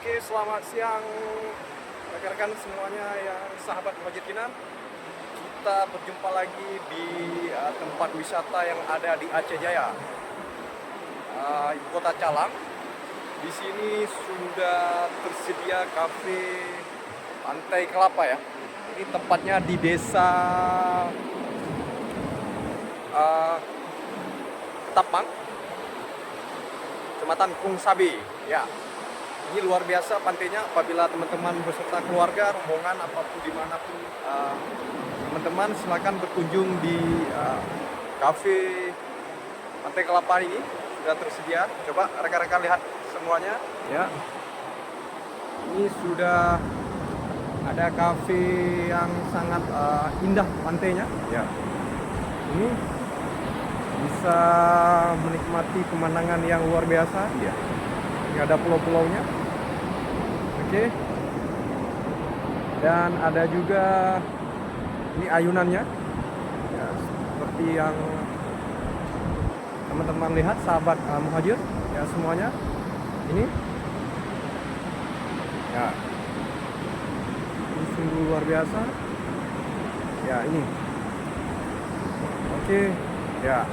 Oke, selamat siang rekan-rekan semuanya yang sahabat Muhajir Kinan. Kita berjumpa lagi di tempat wisata yang ada di Aceh Jaya, ibu kota Calang. Di sini sudah tersedia kafe Pantai Kelapa ya. Ini tempatnya di desa Tapang, Kecamatan Kung Sabi ya. Ini luar biasa pantainya. Apabila teman-teman beserta keluarga, rombongan, apapun dimanapun teman-teman, silakan berkunjung di kafe Pantai Kelapa ini. Sudah tersedia. Coba rekan-rekan lihat semuanya ya. Ini sudah ada kafe yang sangat indah pantainya ya. Ini bisa menikmati pemandangan yang luar biasa ya. Ini ada pulau-pulaunya. Oke. Dan ada juga ini ayunannya ya, seperti yang teman-teman lihat, sahabat Muhajir ya semuanya. Ini ya, ini sungguh luar biasa ya. Ini oke ya.